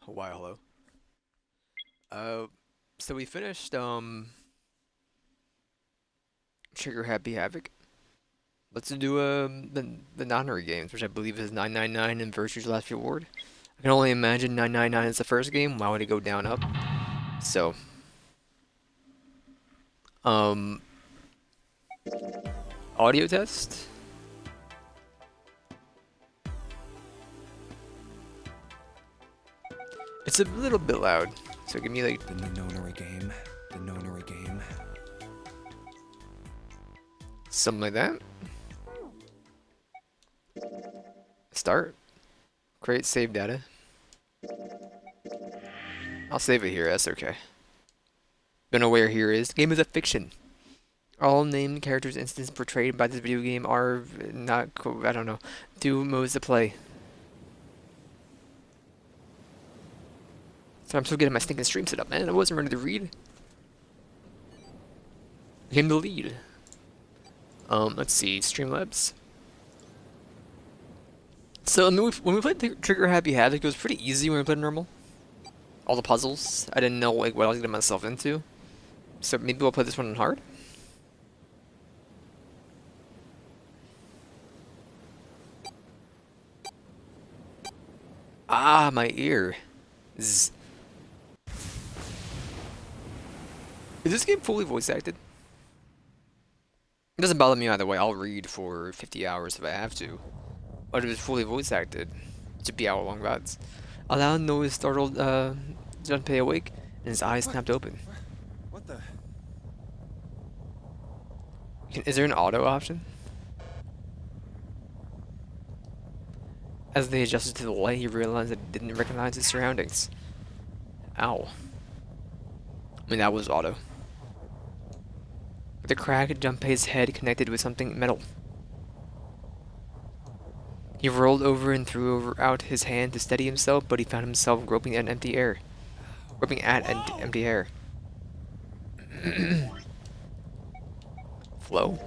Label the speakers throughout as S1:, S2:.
S1: Why, hello. Uh, so we finished Trigger Happy Havoc. Let's do the Nonary games, which I believe is 999 and Virtue's Last Reward. I can only imagine 999 is the first game. Why would it go down up? So um, audio test. It's a little bit loud. So give me like
S2: The Nonary game. The Nonary game.
S1: something like that. Start. Create save data. I'll save it here. That's okay. Don't know where here is. Game is a fiction. All named characters instances portrayed by this video game are not, I don't know, two modes to play. So I'm so good at my stinking stream setup, man. I wasn't ready to read. Became the lead. Let's see, Streamlabs. So when we played Trigger Happy Havoc, it was pretty easy when we played normal. All the puzzles, I didn't know like what I was getting myself into. So maybe we'll play this one on hard. Ah, my ear. Zzz. Is this game fully voice acted? It doesn't bother me either way. I'll read for 50 hours if I have to. But if it's fully voice acted, it should be hour-long VODs. A loud noise startled Junpei awake, and his eyes snapped open.
S2: What the?
S1: Is there an auto option? As they adjusted to the light, he realized that he didn't recognize his surroundings. Ow. I mean, that was auto. With a crack, Junpei's head connected with something metal. He rolled over and threw out his hand to steady himself, but he found himself groping at empty air. Groping at empty air. Flow?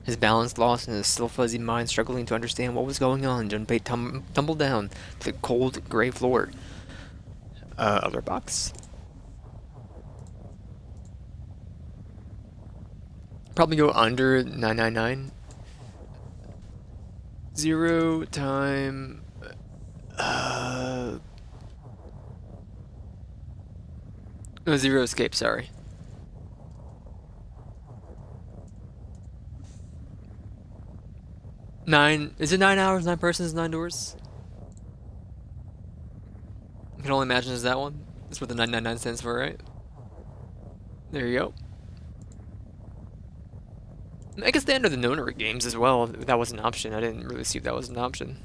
S1: His balance lost and his still fuzzy mind struggling to understand what was going on, Junpei tumbled down to the cold, gray floor. Other box? Probably go under 999. Zero time. No, zero escape, sorry. 9. Is it 9 hours, 9 persons, 9 doors? I can only imagine it's that one. That's what the 999 stands for, right? There you go. I guess they enter the Nonary games as well. If that was an option. I didn't really see if that was an option.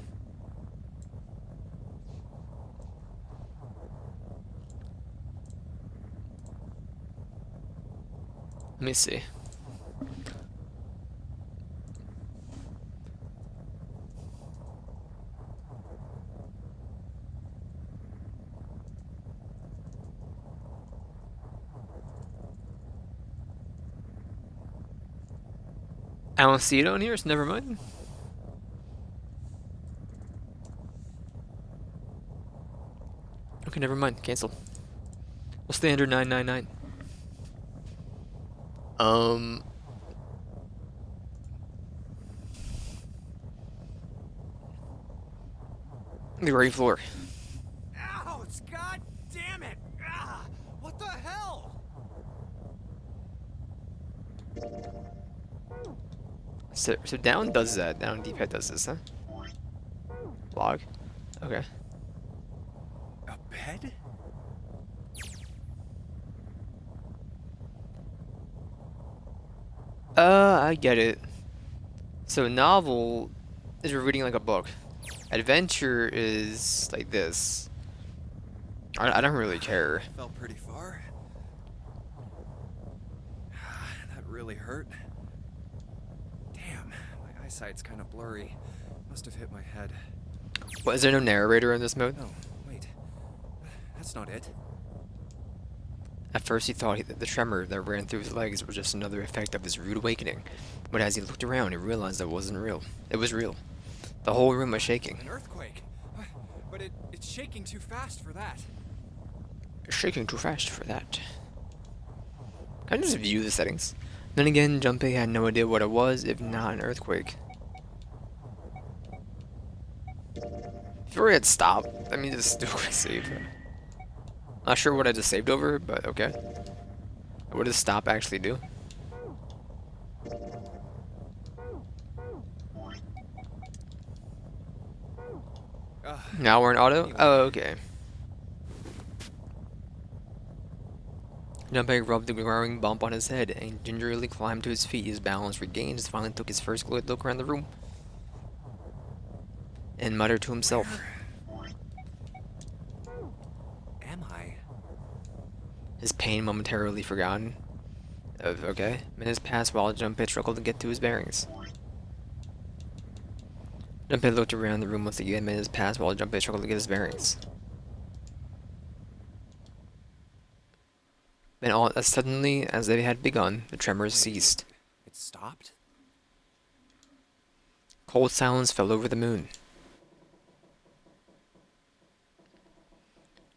S1: Let me see. I don't see it on here, so never mind. Okay, never mind. Cancel. We'll stay under 999. Um. The gray floor.
S2: Ouch! God damn it! Ah! What the hell?
S1: So down does that. Down D-pad does this, huh? Log. Okay.
S2: A bed?
S1: I get it. So novel is we're reading like a book. Adventure is like this. I don't really care.
S2: Fell pretty far. That really hurt. Damn, my eyesight's kind of blurry. Must have hit my head.
S1: What, is there no narrator in this mode?
S2: No, wait. That's not it.
S1: At first he thought that the tremor that ran through his legs was just another effect of his rude awakening, but as he looked around he realized that it wasn't real. It was real. The whole room was shaking.
S2: An earthquake. But it's shaking too fast for that.
S1: It's shaking too fast for that. Can I just view the settings? Then again, Junpei had no idea what it was, if not an earthquake. If you already had stopped, let me just do a quick save. Not sure what I just saved over, but okay. What does stop actually do? Now we're in auto? Oh, okay. Junpei rubbed the growing bump on his head and gingerly climbed to his feet. His balance regained, and finally took his first good look around the room and muttered to himself.
S2: Am I?
S1: His pain momentarily forgotten. Okay. Minutes passed while Junpei struggled to get to his bearings. Junpei looked around the room once again. Minutes passed while Junpei struggled to get his bearings. Then all as suddenly as they had begun, the tremors ceased.
S2: It stopped?
S1: Cold silence fell over the moon.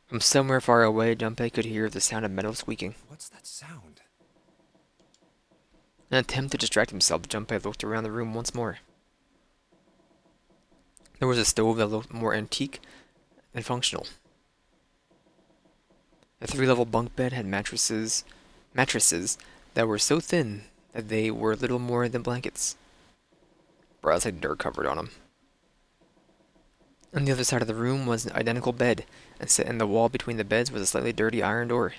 S1: From somewhere far away, Junpei could hear the sound of metal squeaking.
S2: What's that sound?
S1: In an attempt to distract himself, Junpei looked around the room once more. There was a stove that looked more antique than functional. The three-level bunk bed had mattresses that were so thin that they were little more than blankets. Bro, it's like dirt covered on them. On the other side of the room was an identical bed, and set in the wall between the beds was a slightly dirty iron door.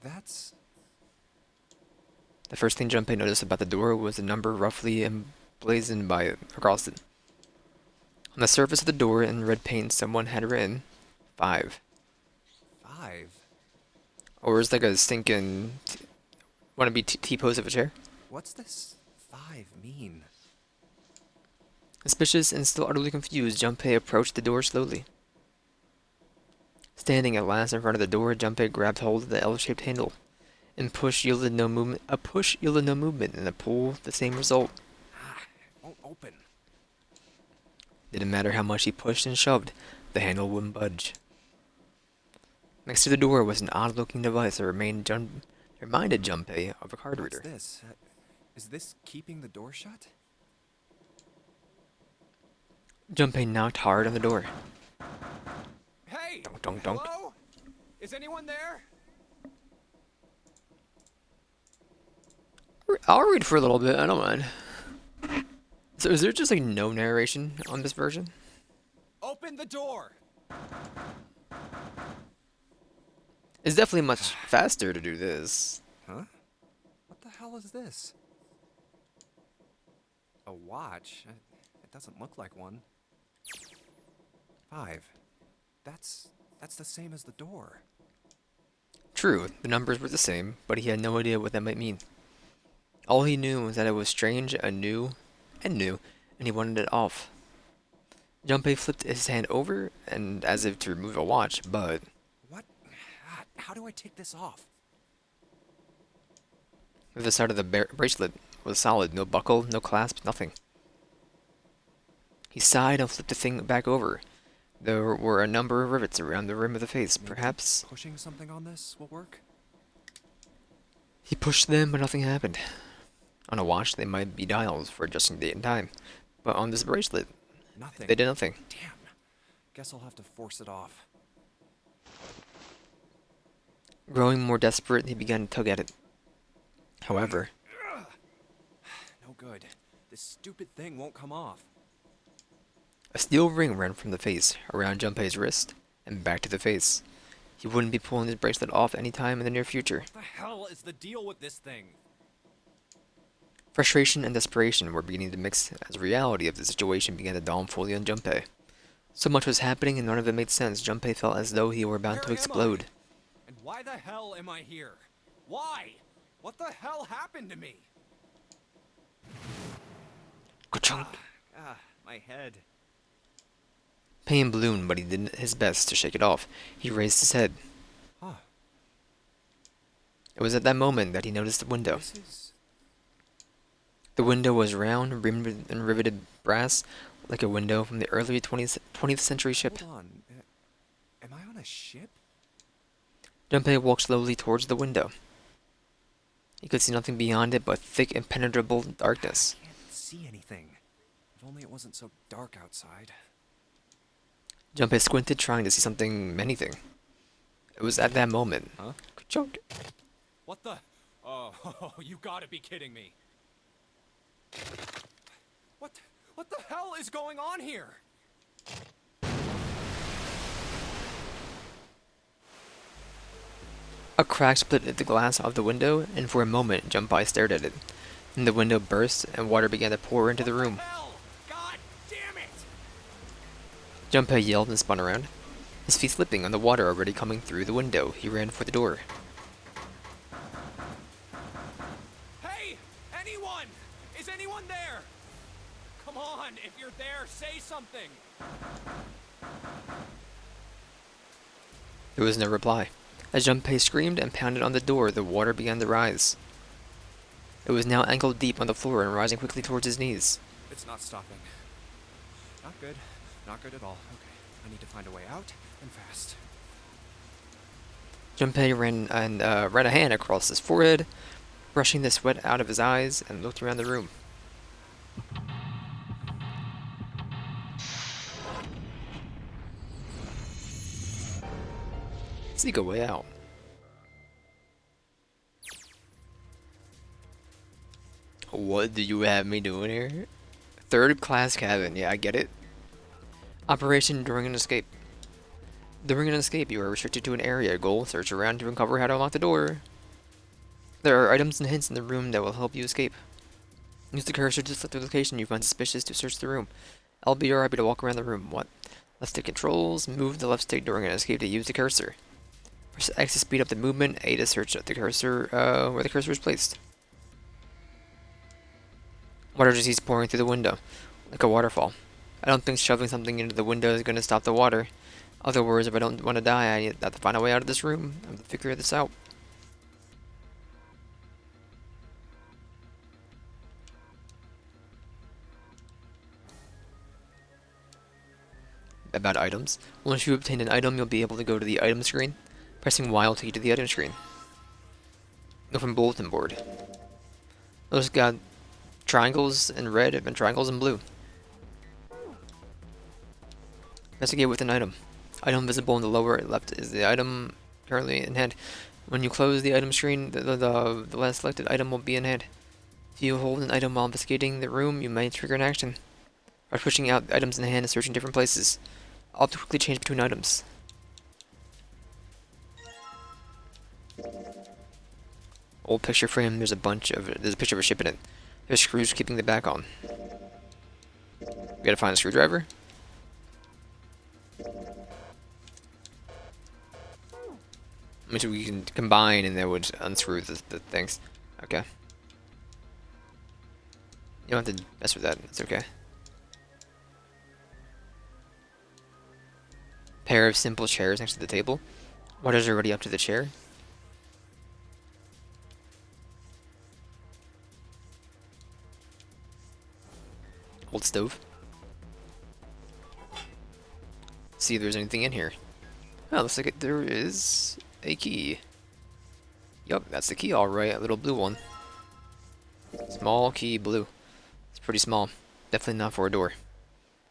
S2: That's...
S1: The first thing Junpei noticed about the door was a number roughly emblazoned across it. On the surface of the door, in red paint, someone had written 5.
S2: 5?
S1: Or is like a stinking wannabe T-pose of a chair?
S2: What's this 5 mean?
S1: Suspicious and still utterly confused, Junpei approached the door slowly. Standing at last in front of the door, Junpei grabbed hold of the L-shaped handle. A push yielded no movement, and a pull the same result.
S2: It won't open.
S1: Didn't matter how much he pushed and shoved, the handle wouldn't budge. Next to the door was an odd-looking device that reminded Junpei of a card reader.
S2: What's this? Is this keeping the door shut?
S1: Junpei knocked hard on the door.
S2: Hey!
S1: Dunk, dunk, dunk.
S2: Hello? Is anyone there?
S1: I'll read for a little bit, I don't mind. So is there just like no narration on this version?
S2: Open the door!
S1: It's definitely much faster to do this.
S2: Huh? What the hell is this? A watch? It doesn't look like one. 5. That's the same as the door.
S1: True, the numbers were the same, but he had no idea what that might mean. All he knew was that it was strange and new, and he wanted it off. Junpei flipped his hand over, and as if to remove a watch, but...
S2: What? How do I take this off?
S1: The side of the bracelet was solid, no buckle, no clasp, nothing. He sighed and flipped the thing back over. There were a number of rivets around the rim of the face,
S2: Maybe
S1: perhaps...
S2: pushing something on this will work?
S1: He pushed them, but nothing happened. On a watch, they might be dials for adjusting date and time, but on this bracelet,
S2: Nothing.
S1: they did nothing.
S2: Damn. Guess I'll have to force it off.
S1: Growing more desperate, he began to tug at it. However,
S2: No good. This stupid thing won't come off.
S1: a steel ring ran from the face, around Junpei's wrist, and back to the face. He wouldn't be pulling his bracelet off any time in the near future.
S2: What the hell is the deal with this thing?
S1: Frustration and desperation were beginning to mix as reality of the situation began to dawn fully on Junpei. So much was happening and none of it made sense. Junpei felt as though he were about
S2: Where
S1: to
S2: am
S1: explode.
S2: I? And why the hell am I here? Why? What the hell happened to me?
S1: Ka-chunk.
S2: My head.
S1: pain ballooned, but he did his best to shake it off. He raised his head.
S2: Huh.
S1: It was at that moment that he noticed the window.
S2: This is...
S1: The window was round, rimmed and riveted brass, like a window from the early 20th century ship.
S2: Hold on. Am I on a ship?
S1: Junpei walked slowly towards the window. He could see nothing beyond it but thick, impenetrable darkness.
S2: I can't see anything. If only it wasn't so dark outside.
S1: Junpei squinted, trying to see something, anything. It was at that moment.
S2: Huh?
S1: Ka-chunk.
S2: What the? Oh, you gotta be kidding me. What the hell is going on here?
S1: A crack split at the glass of the window, and for a moment Junpei stared at it. Then the window burst, and water began to pour into the room.
S2: What the hell? God damn it!
S1: Junpei yelled and spun around. His feet slipping on the water already coming through the window, he ran for the door.
S2: Hey! Anyone! Is anyone there? Come on, if you're there, say something!
S1: There was no reply. As Junpei screamed and pounded on the door, the water began to rise. It was now ankle deep on the floor and rising quickly towards his knees.
S2: It's not stopping. Not good. Not good at all. Okay, I need to find a way out, and fast.
S1: Junpei ran a hand across his forehead, brushing the sweat out of his eyes, and looked around the room. Seek a way out. What do you have me doing here? Third class cabin, yeah, I get it. Operation during an escape. During an escape, you are restricted to an area. Goal, search around to uncover how to unlock the door. There are items and hints in the room that will help you escape. Use the cursor to select the location you find suspicious to search the room. LBR, happy to walk around the room. What? Left stick controls. Move the left stick during an escape to use the cursor. Press X to speed up the movement. A to search the cursor, where the cursor is placed. Water just keeps pouring through the window, like a waterfall. I don't think shoving something into the window is going to stop the water. Other words, if I don't want to die, I have to find a way out of this room. I have to figure this out. About items. Once you obtain an item, you'll be able to go to the item screen. Pressing Y will take you to the item screen. Go from bulletin board. Those got triangles in red and triangles in blue. Investigate with an item. Item visible in the lower left is the item currently in hand. When you close the item screen, the last selected item will be in hand. If you hold an item while investigating the room, you may trigger an action. By pushing out items in hand and searching different places. I'll have to quickly change between items. Old picture frame, there's a picture of a ship in it. There's screws keeping the back on. We gotta find a screwdriver. Let me see if we can combine and that would unscrew the things. Okay. You don't have to mess with that, it's okay. Pair of simple chairs next to the table. Water's already up to the chair. Old stove. See if there's anything in here. Oh, looks like there is a key. Yup, that's the key, alright. A little blue one. Small key, blue. It's pretty small. Definitely not for a door.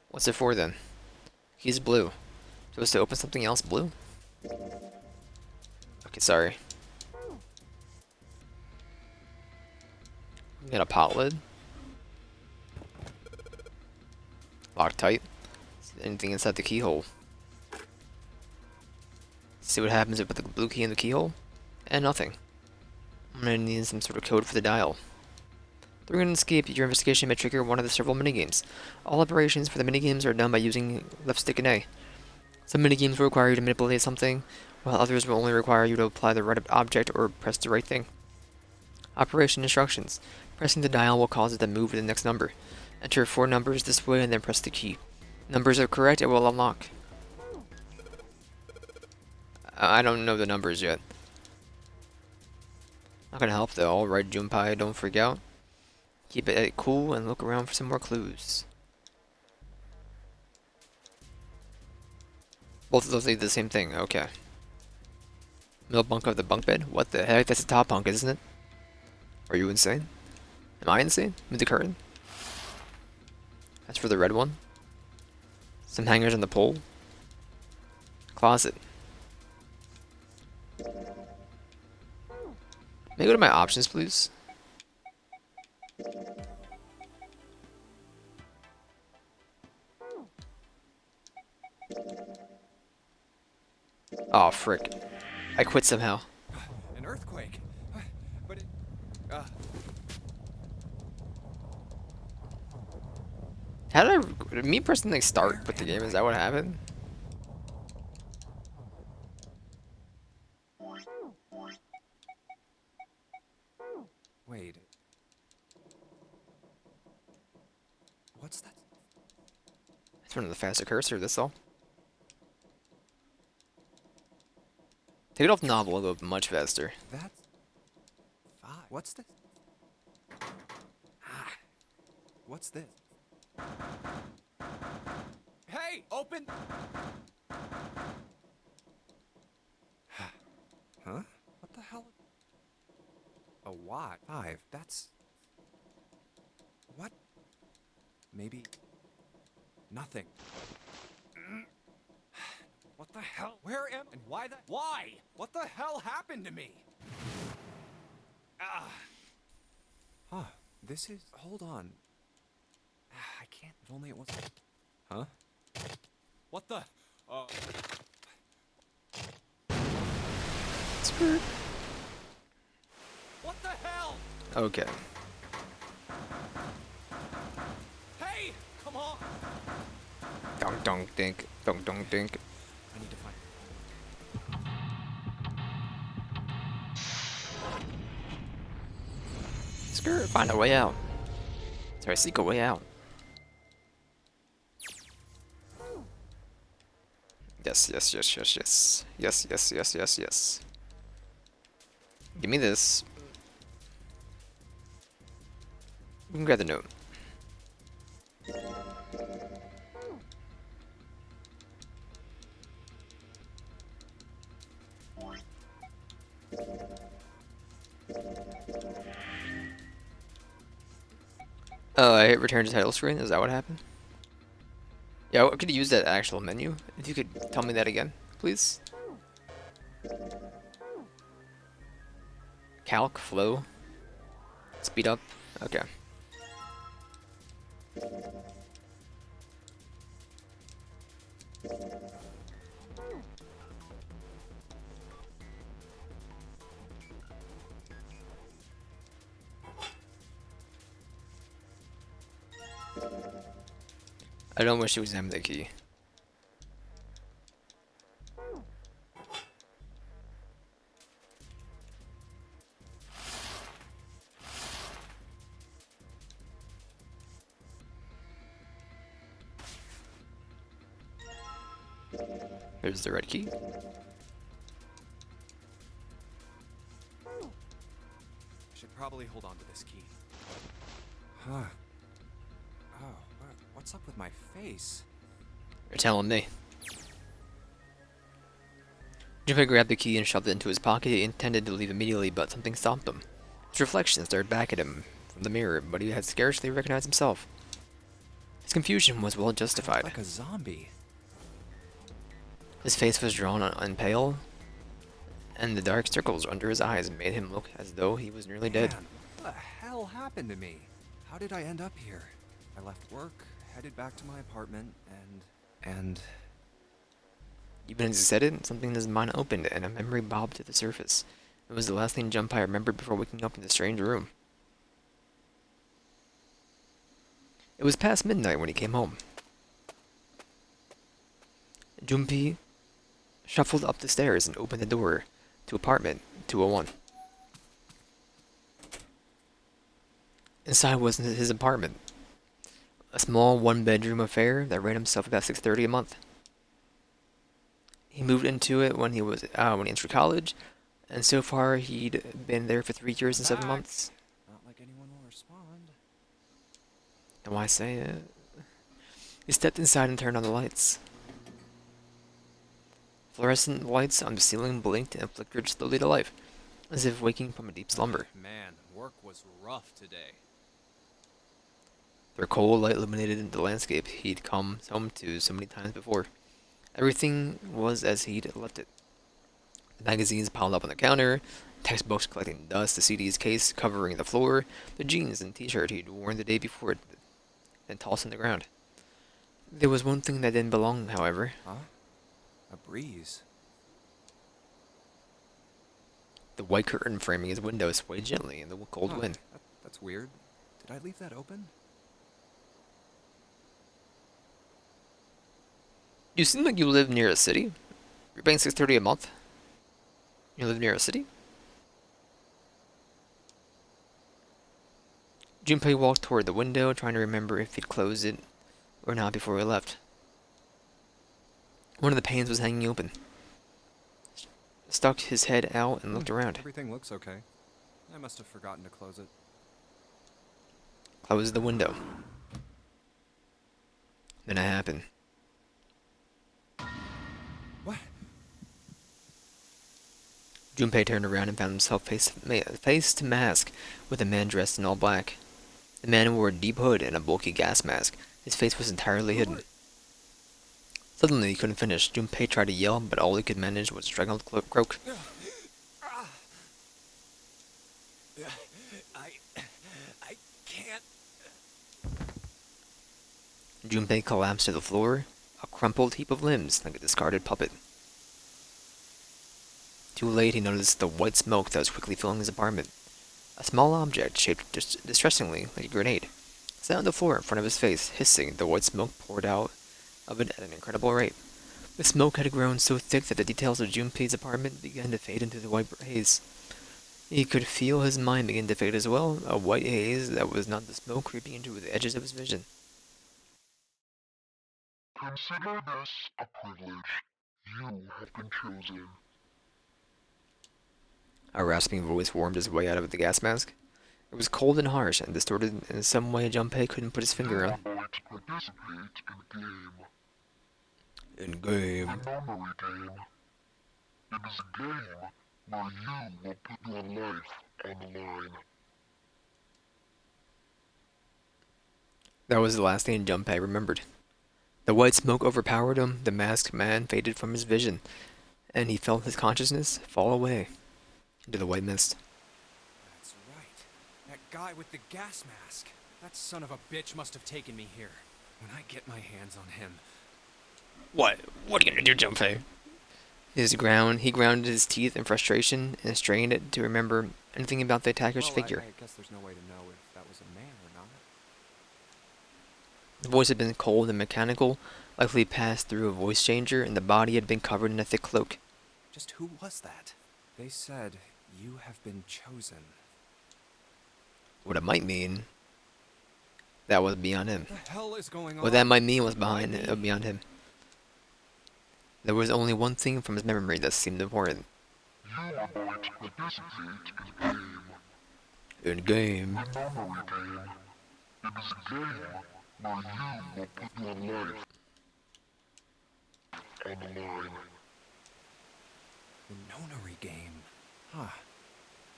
S1: What's it for then? Key's blue. Supposed to open something else blue? Okay, sorry. We got a pot lid. Locked tight. Anything inside the keyhole. See what happens if I put the blue key in the keyhole? And nothing. I'm gonna need some sort of code for the dial. During an escape, your investigation may trigger one of the several minigames. All operations for the minigames are done by using left stick and A. Some minigames will require you to manipulate something, while others will only require you to apply the right object or press the right thing. Operation instructions. Pressing the dial will cause it to move to the next number. Enter 4 numbers this way and then press the key. Numbers are correct, it will unlock. I don't know the numbers yet. Not gonna help though. Alright, Junpei, don't freak out. Keep it cool and look around for some more clues. Both of those lead to the same thing, okay. Middle bunk of the bunk bed? What the heck? That's the top bunk, isn't it? Are you insane? Am I insane? Move the curtain? That's for the red one. Some hangers on the pole. Closet. May I go to my options, please? Oh, frick. I quit somehow.
S2: An earthquake. But it...
S1: How did me personally start with the game? Is that what happened?
S2: Wait. What's that?
S1: It's running the faster cursor, that's all. Take it off novel, it'll go much faster.
S2: That's... 5. What's this? Ah. What's this? Hey! Open! Huh? What the hell? A what? 5. That's... What? Maybe... Nothing. What the hell? Where am... And why the... Why? What the hell happened to me? Ah. Huh. This is... Hold on. I can't... If only it was... Huh? What the...
S1: Skirt.
S2: What the hell?
S1: Okay.
S2: Hey! Come on!
S1: Dunk dunk dink. Dunk dunk dink.
S2: I need to find...
S1: Skirt. Find a way out. Sorry, seek a way out. Yes, yes, yes, yes, yes. Yes, yes, yes, yes, yes. Give me this. We can grab the note. I hit return to title screen. Is that what happened? Yeah, I could use that actual menu. If you could tell me that again, please. Calc, flow, speed up. Okay. I don't wish to examine the key. There's the red key.
S2: Should probably hold on to this key. Huh. Oh, what's up with my face?
S1: You're telling me. Junpei grabbed the key and shoved it into his pocket. He intended to leave immediately, but something stopped him. His reflection stared back at him from the mirror, but he had scarcely recognized himself. His confusion was well justified.
S2: Like a zombie.
S1: His face was drawn and pale, and the dark circles under his eyes made him look as though he was nearly dead.
S2: Man, what the hell happened to me? How did I end up here? I left work, headed back to my apartment, and...
S1: Even as he said it, something in his mind opened, and a memory bobbed to the surface. It was the last thing Junpei remembered before waking up in the strange room. It was past midnight when he came home. Junpei shuffled up the stairs and opened the door to apartment 201. Inside was his apartment. A small one-bedroom affair that ran himself about $630 a month. He moved into it when he entered college, and so far he'd been there for 3 years and 7 months.
S2: Not like anyone will respond.
S1: And why say it? He stepped inside and turned on the lights. Fluorescent lights on the ceiling blinked and flickered slowly to life, as if waking from a deep slumber.
S2: Man, work was rough today.
S1: Their cold light illuminated the landscape he'd come home to so many times before. Everything was as he'd left it. The magazines piled up on the counter, textbooks collecting dust, the CD's case covering the floor, the jeans and t-shirt he'd worn the day before, then tossed on the ground. There was one thing that didn't belong, however.
S2: Huh? A breeze.
S1: The white curtain framing his window swayed gently in the cold wind.
S2: That's weird. Did I leave that open?
S1: You seem like you live near a city. You're paying $630 a month. You live near a city? Junpei walked toward the window, trying to remember if he'd closed it or not before he left. One of the panes was hanging open. Stuck his head out and looked around.
S2: Everything looks okay. I must have forgotten to close it.
S1: Closed the window. Then it happened.
S2: What?
S1: Junpei turned around and found himself face to mask with a man dressed in all black. The man wore a deep hood and a bulky gas mask. His face was entirely hidden. Suddenly, he couldn't finish. Junpei tried to yell, but all he could manage was a strangled croak.
S2: I can't.
S1: Junpei collapsed to the floor, a crumpled heap of limbs like a discarded puppet. Too late, he noticed the white smoke that was quickly filling his apartment. A small object, shaped distressingly like a grenade, sat on the floor in front of his face, hissing. The white smoke poured out of it at an incredible rate. The smoke had grown so thick that the details of Junpei's apartment began to fade into the white haze. He could feel his mind begin to fade as well, a white haze that was not the smoke creeping into the edges of his vision.
S3: Consider this a privilege. You have been chosen.
S1: A rasping voice wormed his way out of the gas mask. It was cold and harsh and distorted in some way Junpei couldn't put his finger on.
S3: You are going to participate in
S1: In game.
S3: a memory game. It is a game where you will put your life on the line.
S1: That was the last thing Junpei remembered. The white smoke overpowered him, the masked man faded from his vision, and he felt his consciousness fall away into the white mist.
S2: That's right. That guy with the gas mask. That son of a bitch must have taken me here. When I get my hands on him.
S1: What? What are you gonna do, Junpei? He grounded his teeth in frustration and strained it to remember anything about the attacker's figure.
S2: I guess there's no way to know if that was a man or not.
S1: The voice had been cold and mechanical, likely passed through a voice changer, and the body had been covered in a thick cloak.
S2: Just who was that? They said, you have been chosen.
S1: What it might mean, that was beyond him.
S2: What the hell is going on?
S1: What that might mean was beyond him. There was only one thing from his memory that seemed important.
S3: You are going to participate
S1: In game.
S3: in a memory game. It is a game where you will put your life on the line.
S2: The nonary game. Huh.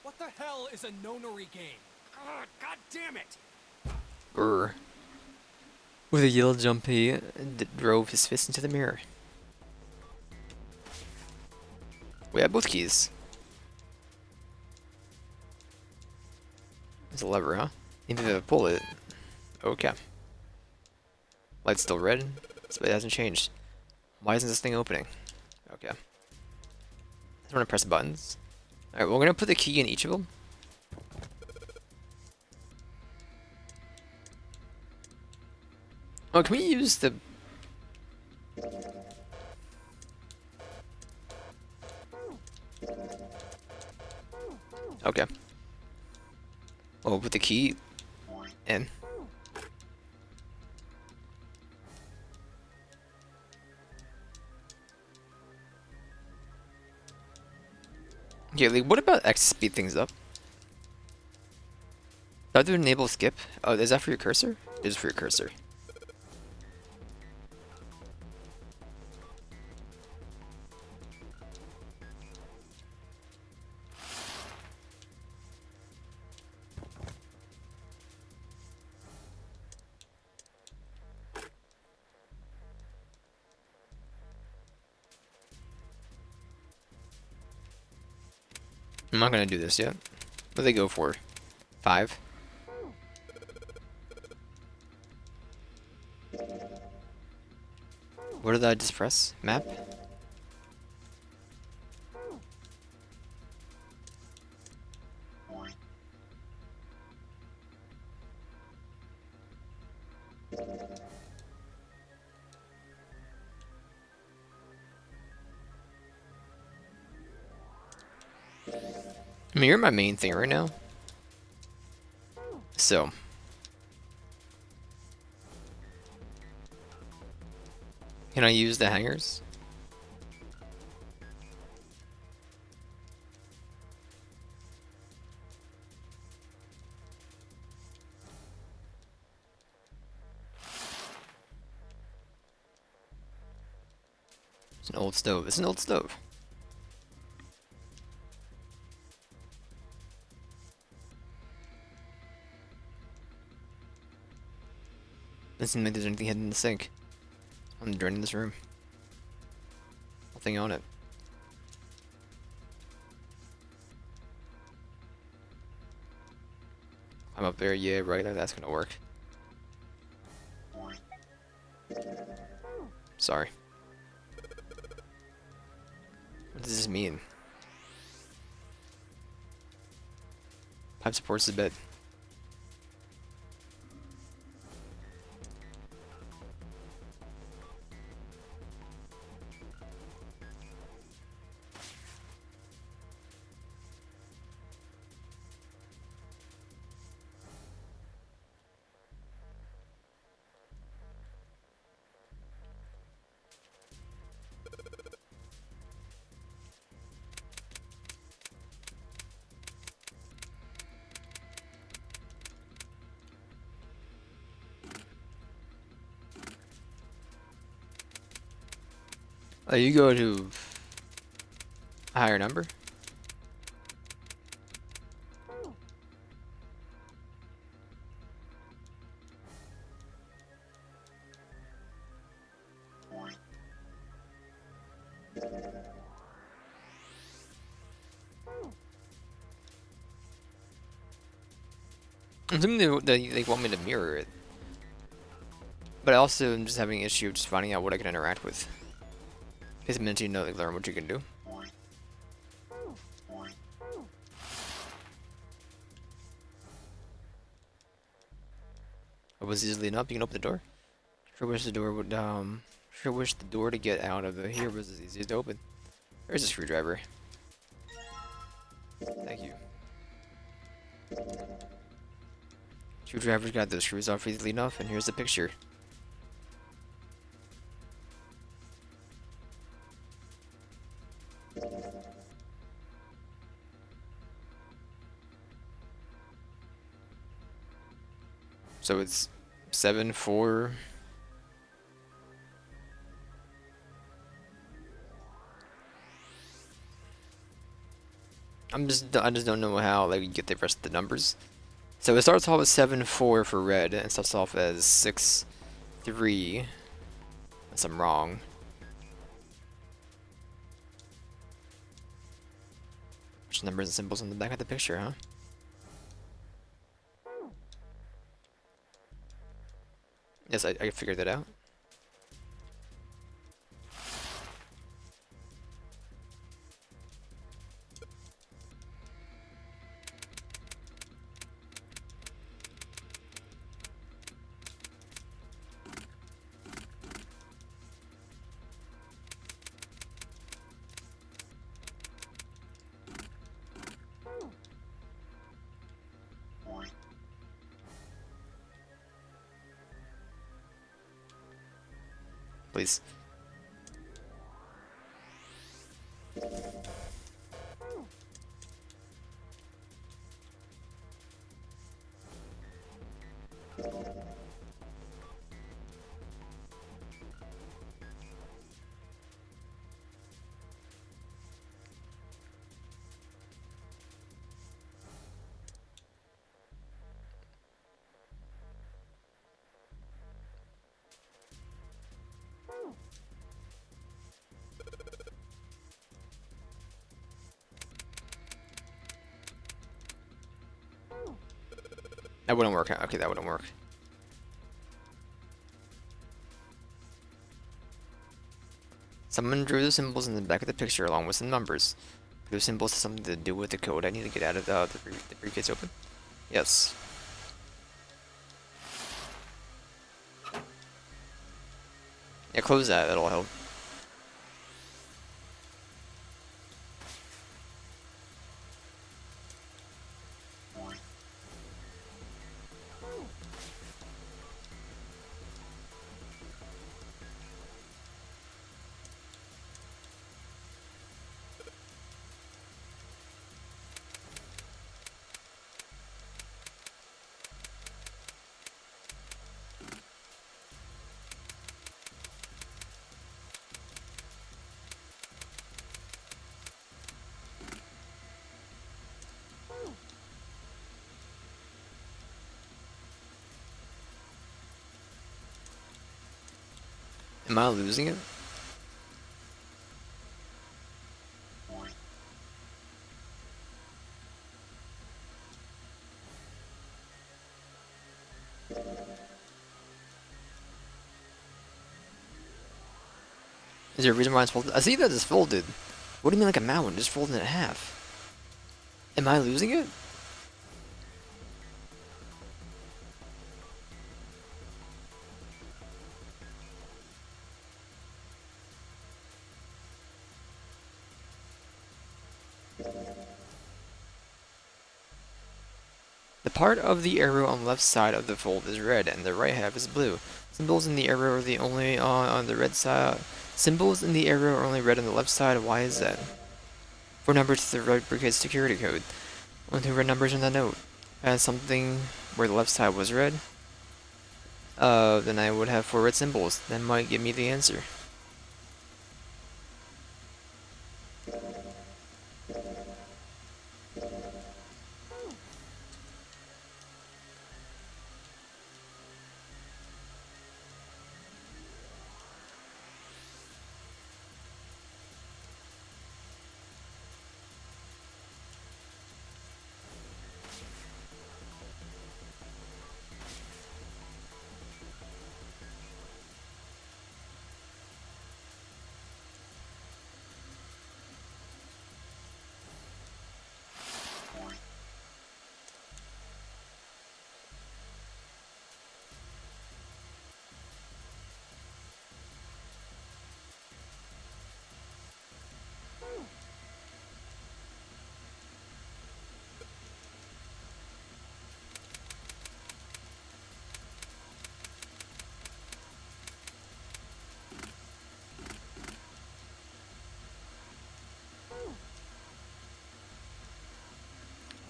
S2: What the hell is a nonary game? God damn it!
S1: Grr. With a yell, Junpei drove his fist into the mirror. We have both keys. There's a lever, huh? You need to pull it. Okay. Light's still red, so it hasn't changed. Why isn't this thing opening? Okay. I just want to press the buttons. Alright, we're gonna put the key in each of them. Oh, can we use the... Okay. Well, we'll put the key in. Okay, like, what about X to speed things up? Do I have to enable skip? Oh, is that for your cursor? It is for your cursor. I'm not gonna do this yet. What do they go for? 5? What did I just press? Map? I mean, you're my main thing right now. So. Can I use the hangers? It's an old stove. It's an old stove. Doesn't seem like there's anything hidden in the sink. I'm draining this room. Nothing on it. I'm up there, yeah, right, that's gonna work. Sorry. What does this mean? Pipe supports the bed. Oh, you go to a higher number? I'm assuming they want me to mirror it. But I also am just having an issue just finding out what I can interact with. Because it meant you know, like, learn what you can do. It was easily enough. You can open the door. Sure wish the door would Sure wish the door to get out of here was as easy to open. There's a screwdriver. Thank you. Screwdriver's got those screws off easily enough, and here's the picture. So it's 7-4. I just don't know how like you get the rest of the numbers. So it starts off with 7-4 for red, and it starts off as 6-3. Unless I'm wrong. Which numbers and symbols on the back of the picture, huh? Yes, I figured that out. Please. That wouldn't work. Okay, that wouldn't work. Someone drew the symbols in the back of the picture along with some numbers. Those symbols have something to do with the code. I need to get out of the briefcase open. Yes. Yeah, close that. That'll help. Am I losing it? Is there a reason why it's folded? I see that it's folded. What do you mean like a mountain? Just folding it in half. Am I losing it? The part of the arrow on the left side of the fold is red, and the right half is blue. Symbols in the arrow are the only on the red side. Symbols in the arrow are only red on the left side. Why is that? 4 numbers to the right briefcase security code. Only 2 red numbers in the note. If I had something where the left side was red, then I would have 4 red symbols. That might give me the answer.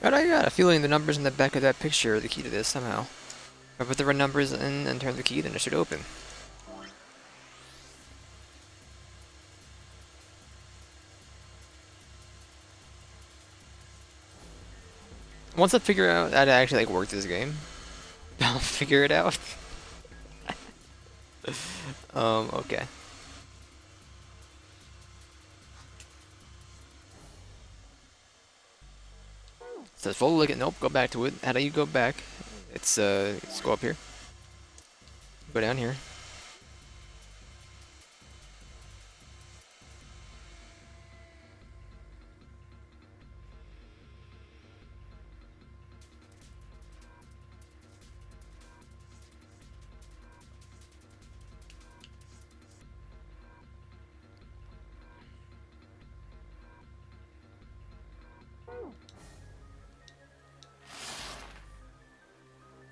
S1: But I got a feeling the numbers in the back of that picture are the key to this somehow. If I put the red numbers in and turn the key, then it should open. Once I figure out how to actually like work this game, I'll figure it out. Okay. Says full look at nope, go back to it. How do you go back? It's let's go up here. Go down here.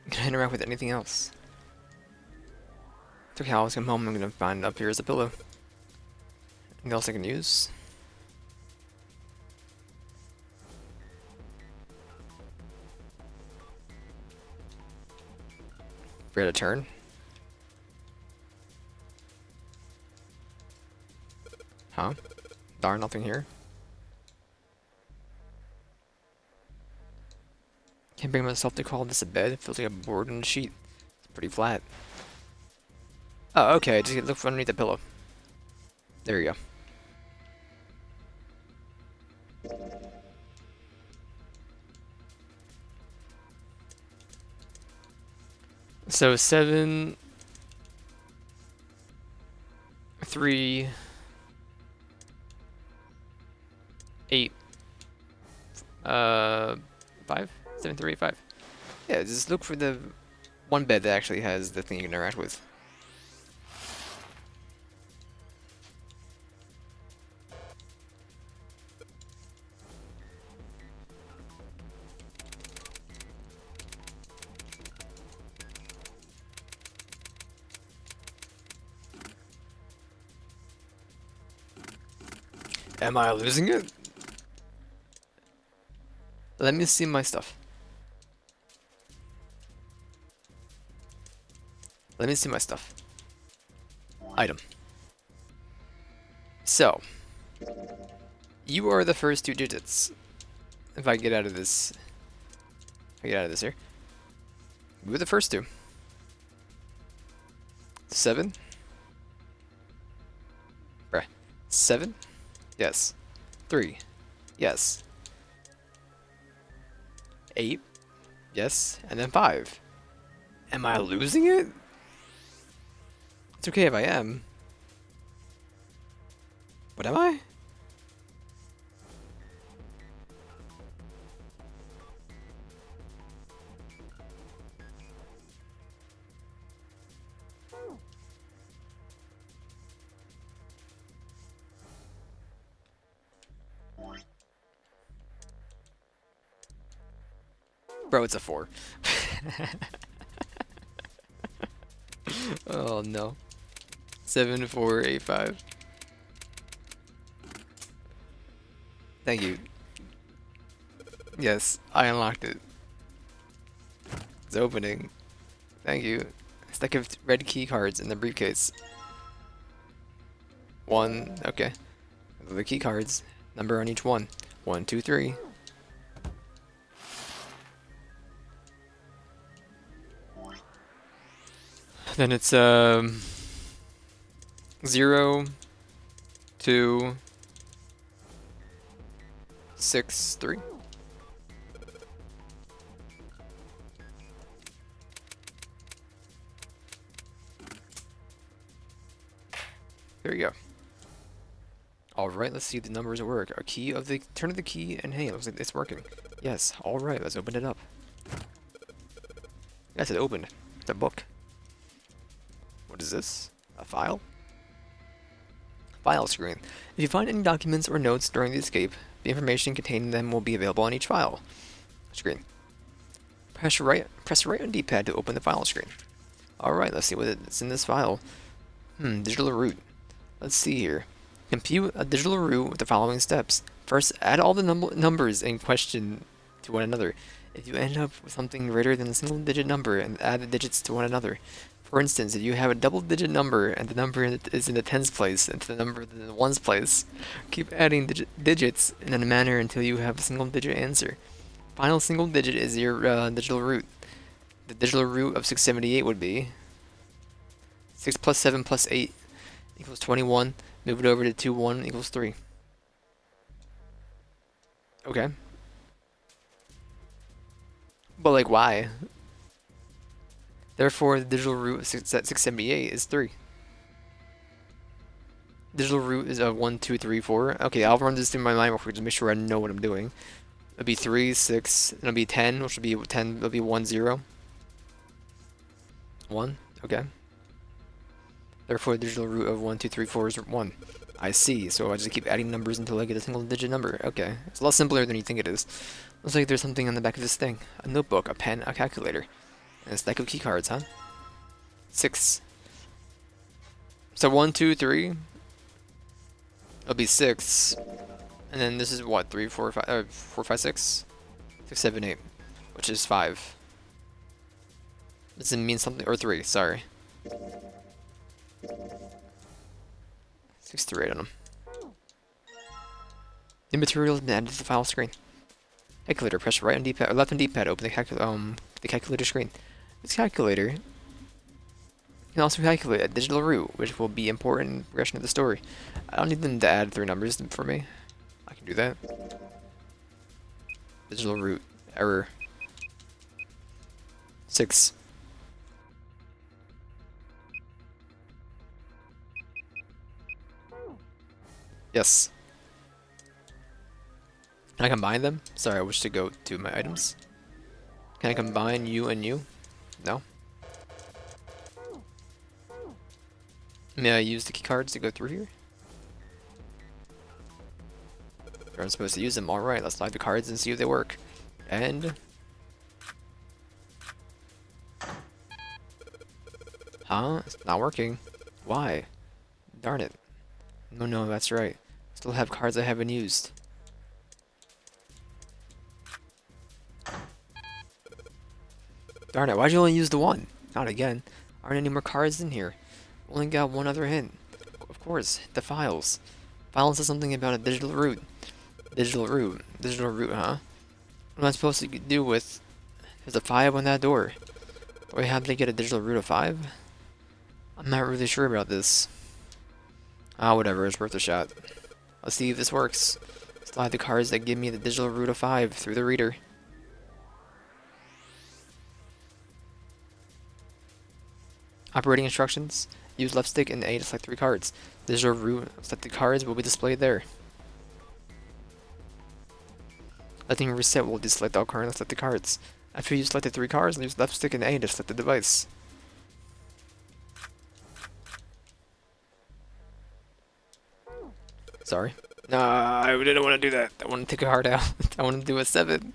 S1: Can I interact with anything else? It's okay, I'll come home, I'm gonna find up here as a pillow. Anything else I can use? Forget a turn. Huh? Darn, nothing here. Can't bring myself to call this a bed. It feels like a board and a sheet. It's pretty flat. Oh, okay. Just look underneath the pillow. There you go. So 7, 3, 8, 5, 7, 3, 8, 5. Yeah, just look for the one bed that actually has the thing you can interact with. Am I losing it? Let me see my stuff. Let me see my stuff. Item. So, you are the first 2 digits. If I get out of this, here. You were the first 2. 7. Bruh. 7. Yes. 3. Yes. 8. Yes. And then 5. Am I losing it? It's okay if I am. But am I? Bro, it's a 4. Oh no. 7, 4, 8, 5. Thank you. Yes, I unlocked it. It's opening. Thank you. Stack of red key cards in the briefcase. 1, okay. The key cards. Number on each one. 1, 2, 3. Then it's 0, 2, 6, 3. There you go. Alright, let's see if the numbers work. A key of the turn of the key, and hey, it looks like it's working. Yes, alright, let's open it up. Yes, it opened. It's a book. What is this? A file? File screen. If you find any documents or notes during the escape, the information contained in them will be available on each file screen. Press right on D-pad to open the file screen. Alright, let's see what's in this file. Digital root. Let's see here. Compute a digital root with the following steps. First, add all the numbers in question to one another. If you end up with something greater than a single digit number, and add the digits to one another. For instance, if you have a double digit number and the number is in the tens place and the number in the ones place, keep adding digits in a manner until you have a single digit answer. Final single digit is your digital root. The digital root of 678 would be 6 plus 7 plus 8 equals 21. Move it over to 2, 1 equals 3. Okay. But like, why? Therefore, the digital root of 678 is 3. Digital root is 1, 2, 3, 4. Okay, I'll run this through my mind real quick to make sure I know what I'm doing. It'll be 3, 6, and it'll be 10, which will be 10, it'll be 1, 0. 1, okay. Therefore, the digital root of 1, 2, 3, 4 is 1. I see, so I just keep adding numbers until I get a single digit number. Okay, it's a lot simpler than you think it is. Looks like there's something on the back of this thing. A notebook, a pen, a calculator. And a stack of key cards, huh? 6. So 1, 2, 3. It'll be 6. And then this is what? 3, 4, 5, 4, 5, 6? 6, 7, 8. Which is 5. Does it mean something? Or 3, sorry. 6 through 8 on them. New material has been added to the file screen. Calculator, press right on D-pad or left on D-pad to open the calculator screen. This calculator can also calculate a digital root, which will be important in the progression of the story. I don't need them to add 3 numbers for me. I can do that. Digital root error 6. Yes. Can I combine them? Sorry, I wish to go to my items. Can I combine you and you? No? May I use the key cards to go through here? I'm supposed to use them. Alright, let's slide the cards and see if they work. And... Huh? It's not working. Why? Darn it. No, that's right. Still have cards I haven't used. Darn it, why'd you only use the one? Not again. Aren't any more cards in here? Only got one other hint. Of course, the files. Files says something about a digital root. Digital root, huh? What am I supposed to do with... There's a 5 on that door. Or how did they get a digital root of 5? I'm not really sure about this. Ah, whatever, it's worth a shot. Let's see if this works. Slide the cards that give me the digital root of 5 through the reader. Operating instructions. Use left stick and A to select 3 cards. Digital root selected cards will be displayed there. Letting reset will deselect all currently selected cards. After you selected 3 cards, use left stick and A to select the device. Sorry. Nah, I didn't want to do that. I want to take a card out. I want to do a 7.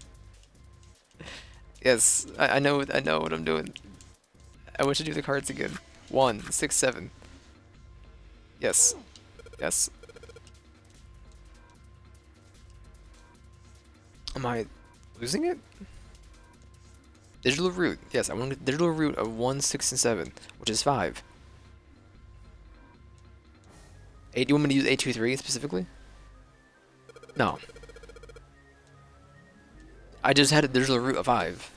S1: Yes, I know what I'm doing. I wish to do the cards again. 1, 6, 7. Yes. Yes. Am I losing it? Digital root. Yes, I want a digital root of 1, 6, and 7, which is 5. 8. You want me to use 8, 2, 3 specifically? No. I just had a digital root of 5.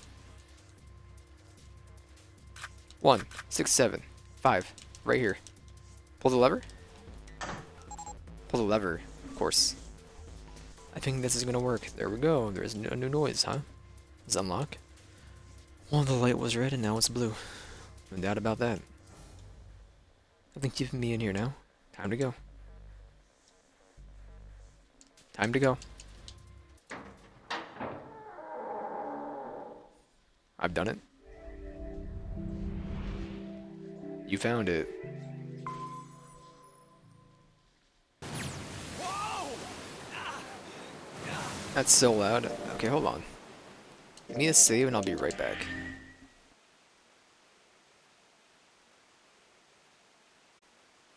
S1: 1, 6, 7, 5. Right here. Pull the lever? Pull the lever, of course. I think this is gonna work. There we go. There's a new noise, huh? Let's unlock. Well, the light was red and now it's blue. No doubt about that. Nothing keeping me in here now. Time to go. Time to go. I've done it. You found it. That's so loud. Okay, hold on. Give me a save and I'll be right back.